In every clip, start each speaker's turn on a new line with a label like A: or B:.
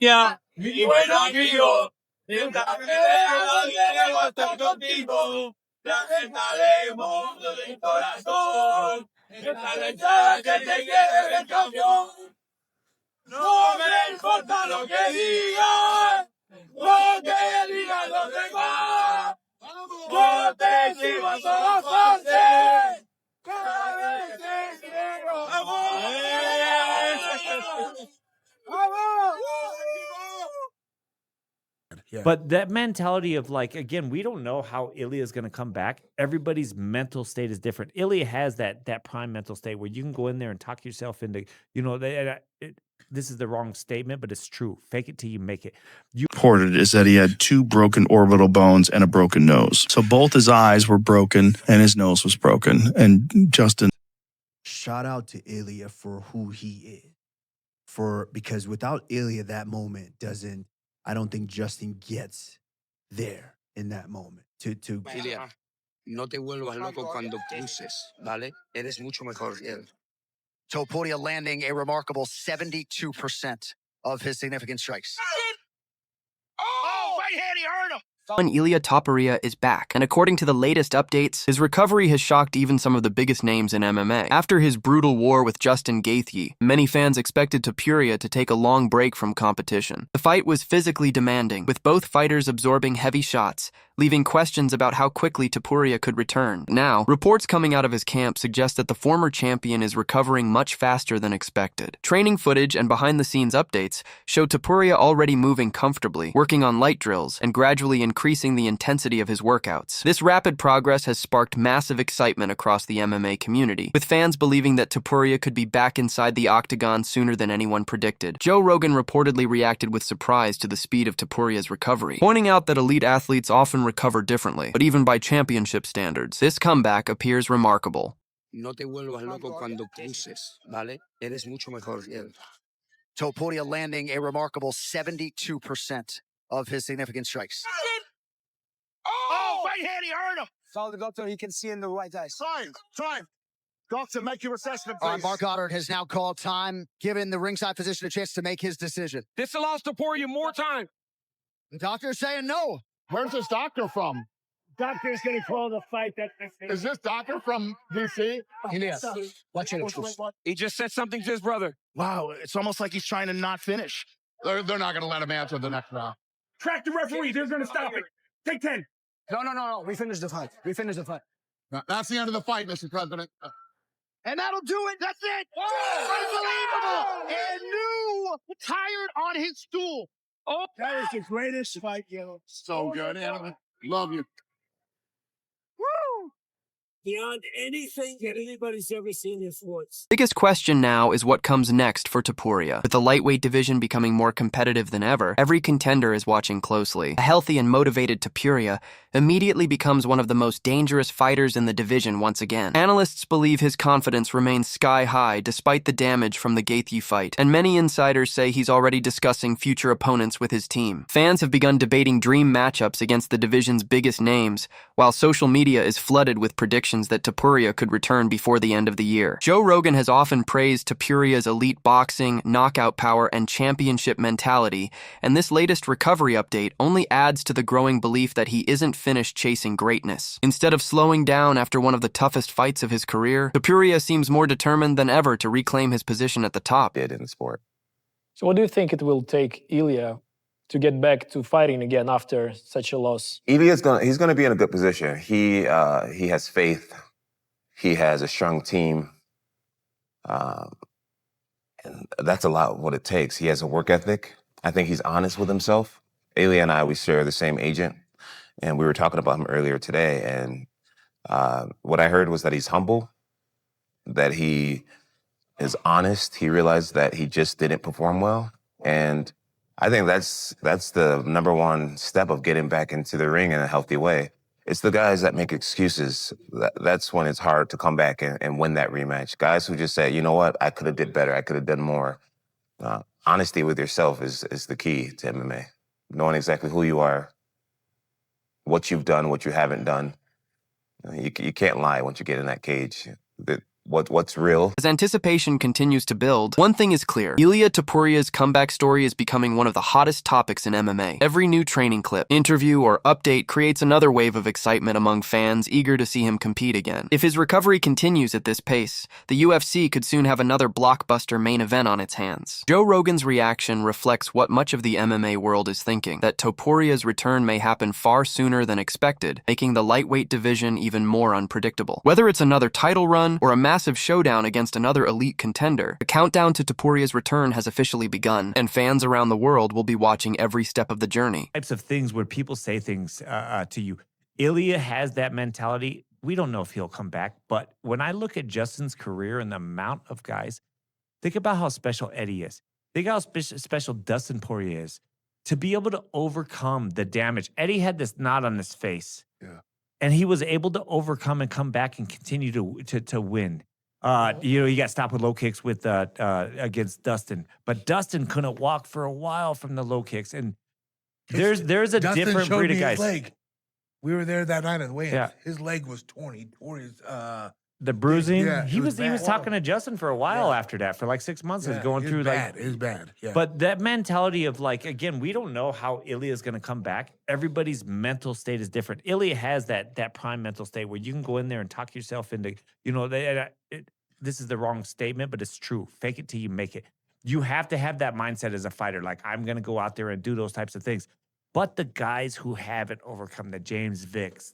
A: Ya, mi buen amigo, esta pelea queremos estar contigo. La estaremos de corazón. Esta leche que te quiere el campeón. No me importa lo que digas. No te digas dónde vas. Yo te sigo a todas partes. Cada vez te quiero. ¡Vamos!
B: Yeah.
C: But that mentality of like, again, we don't know how Ilia is going to come back. Everybody's mental state is different. Ilia has that prime mental state where you can go in there and talk yourself into, this is the wrong statement, but it's true. Fake it till you make it.
D: Reported is that he had 2 broken orbital bones and a broken nose. So both his eyes were broken and his nose was broken. And Justin.
B: Shout out to Ilia for who he is. Because without Ilia, that moment I don't think Justin gets there in that moment.
E: Ilia, no te vuelvas loco cuando cruces, ¿vale? Eres mucho mejor que él.
F: Topuria landing a remarkable 72% of his significant strikes.
E: Oh, right hand, he hurt him.
G: Ilia Topuria is back, and according to the latest updates, his recovery has shocked even some of the biggest names in MMA. After his brutal war with Justin Gaethje, many fans expected Topuria to take a long break from competition. The fight was physically demanding, with both fighters absorbing heavy shots, leaving questions about how quickly Topuria could return. Now, reports coming out of his camp suggest that the former champion is recovering much faster than expected. Training footage and behind-the-scenes updates show Topuria already moving comfortably, working on light drills, and gradually increasing the intensity of his workouts. This rapid progress has sparked massive excitement across the MMA community, with fans believing that Topuria could be back inside the octagon sooner than anyone predicted. Joe Rogan reportedly reacted with surprise to the speed of Topuria's recovery, pointing out that elite athletes often recover differently, but even by championship standards, this comeback appears remarkable.
E: No te vuelvas loco cuando cruces, ¿vale? Eres mucho mejor que él.
F: Topuria landing a remarkable 72% of his significant strikes.
E: Oh, right hand, he hurt him.
H: Tell the doctor he can see in the right eye.
I: Time. Doctor, make your assessment,
F: All
I: please.
F: right, Mark Goddard has now called time, giving the ringside physician a chance to make his decision.
H: This allows Topuria more time.
F: The doctor is saying no.
I: Where's this doctor from?
H: Doctor's gonna call the fight.
I: Is this doctor from DC?
H: Yes.
F: Watch it.
H: He just said something to his brother.
I: Wow, it's almost like he's trying to not finish. They're not going to let him answer the next round.
H: Track the referee. They're gonna stop it. Take 10.
F: No. We finished the fight.
I: That's the end of the fight, Mr. President.
F: And that'll do it. That's it. Unbelievable. And new tired on his stool.
H: Oh, that is the greatest fight,
I: So good, Anna. Love you.
H: Beyond anything that anybody's ever seen in sports.
G: Biggest question now is what comes next for Topuria. With the lightweight division becoming more competitive than ever, every contender is watching closely. A healthy and motivated Topuria immediately becomes one of the most dangerous fighters in the division once again. Analysts believe his confidence remains sky high despite the damage from the Gaethje fight, and many insiders say he's already discussing future opponents with his team. Fans have begun debating dream matchups against the division's biggest names, while social media is flooded with predictions that Topuria could return before the end of the year. Joe Rogan has often praised Topuria's elite boxing, knockout power, and championship mentality, and this latest recovery update only adds to the growing belief that he isn't finished chasing greatness. Instead of slowing down after one of the toughest fights of his career, Topuria seems more determined than ever to reclaim his position at the top.
J: In the sport.
K: So what do you think it will take Ilia to get back to fighting again after such a loss?
J: Ilia's he's gonna be in a good position. He has faith. He has a strong team. And that's a lot of what it takes. He has a work ethic. I think he's honest with himself. Ilia and I, we share the same agent. And we were talking about him earlier today. And what I heard was that he's humble, that he is honest. He realized that he just didn't perform well. And I think that's the number one step of getting back into the ring in a healthy way. It's the guys that make excuses. That's when it's hard to come back and win that rematch. Guys who just say, you know what, I could have did better. I could have done more. Honesty with yourself is the key to MMA. Knowing exactly who you are, what you've done, what you haven't done. You can't lie once you get in that cage. what's real.
G: As anticipation continues to build, one thing is clear. Ilia Topuria's comeback story is becoming one of the hottest topics in MMA. Every new training clip, interview, or update creates another wave of excitement among fans eager to see him compete again. If his recovery continues at this pace, the UFC could soon have another blockbuster main event on its hands. Joe Rogan's reaction reflects what much of the MMA world is thinking, that Topuria's return may happen far sooner than expected, making the lightweight division even more unpredictable. Whether it's another title run or a massive showdown against another elite contender, the countdown to Topuria's return has officially begun, and fans around the world will be watching every step of the journey.
C: Types of things where people say things to you. Ilia has that mentality. We don't know if he'll come back, but when I look at Justin's career and the amount of guys, think about how special Eddie is. Think how special Dustin Poirier is. To be able to overcome the damage. Eddie had this knot on his face.
I: Yeah.
C: And he was able to overcome and come back and continue to win. He got stopped with low kicks with against Dustin, but Dustin couldn't walk for a while from the low kicks. And there's a
A: Dustin
C: different
A: showed
C: breed
A: me
C: of guys.
A: his leg. We were there that night at the weigh-ins.
C: Yeah.
A: His leg was torn. He tore his
C: The bruising.
A: Yeah,
C: he
A: it
C: was
A: was bad.
C: talking to Justin for a while after that, for like 6 months. He was going through
A: bad. It was bad. Yeah.
C: But that mentality of like, again, we don't know how Ilia is going to come back. Everybody's mental state is different. Ilia has that prime mental state where you can go in there and talk yourself into, this is the wrong statement, but it's true. Fake it till you make it. You have to have that mindset as a fighter. Like, I'm going to go out there and do those types of things. But the guys who haven't overcome, the James Vicks,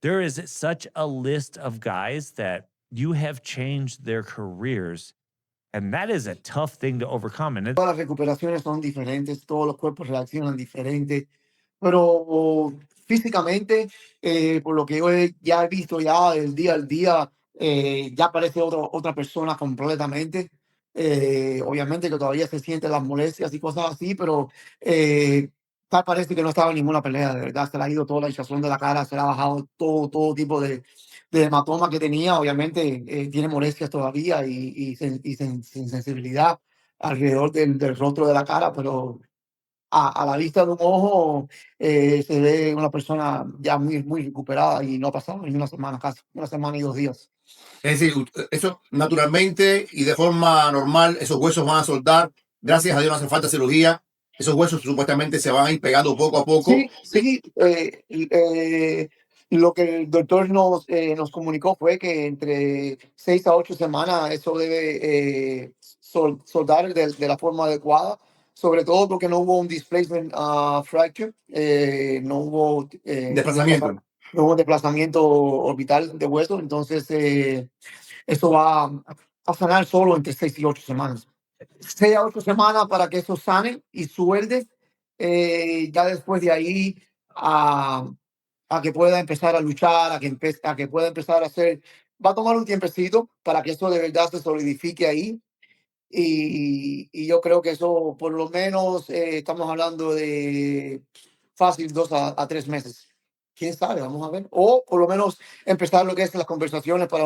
C: there is such a list of guys that you have changed their careers. And that is a tough thing to overcome. And
F: Todas las recuperaciones son diferentes, todos los cuerpos reaccionan diferentes, pero físicamente, por lo que yo ya he visto ya del día al día, ya parece otra persona completamente. Obviamente que todavía se sienten las molestias y cosas así, pero tal parece que no estaba en ninguna pelea, de verdad. Se le ha ido toda la hinchazón de la cara, se le ha bajado todo tipo de hematoma que tenía. Obviamente tiene molestias todavía y sin sensibilidad alrededor del rostro de la cara, pero a la vista de un ojo se ve una persona ya muy recuperada y no ha pasado ni una semana, casi una semana y 2 días.
I: Es decir, eso naturalmente y de forma normal, esos huesos van a soldar. Gracias a Dios no hace falta cirugía. Esos huesos supuestamente se van a ir pegando poco a poco.
F: Sí, lo que el doctor nos comunicó fue que entre 6 a 8 semanas eso debe soldar de la forma adecuada, sobre todo porque no hubo un displacement fracture, no hubo
I: Desplazamiento.
F: no hubo desplazamiento orbital de hueso, entonces eso va a sanar solo entre 6 y 8 semanas. 6 a 8 semanas para que eso sane y suelde. Ya después de ahí a que pueda empezar a luchar, a que pueda empezar a hacer, va a tomar un tiempecito para que eso de verdad se solidifique ahí. Y yo creo que eso por lo menos estamos hablando de fácil 2 a 3 meses. ¿Quién sabe? Vamos a ver. O por lo menos empezar lo que es las conversaciones para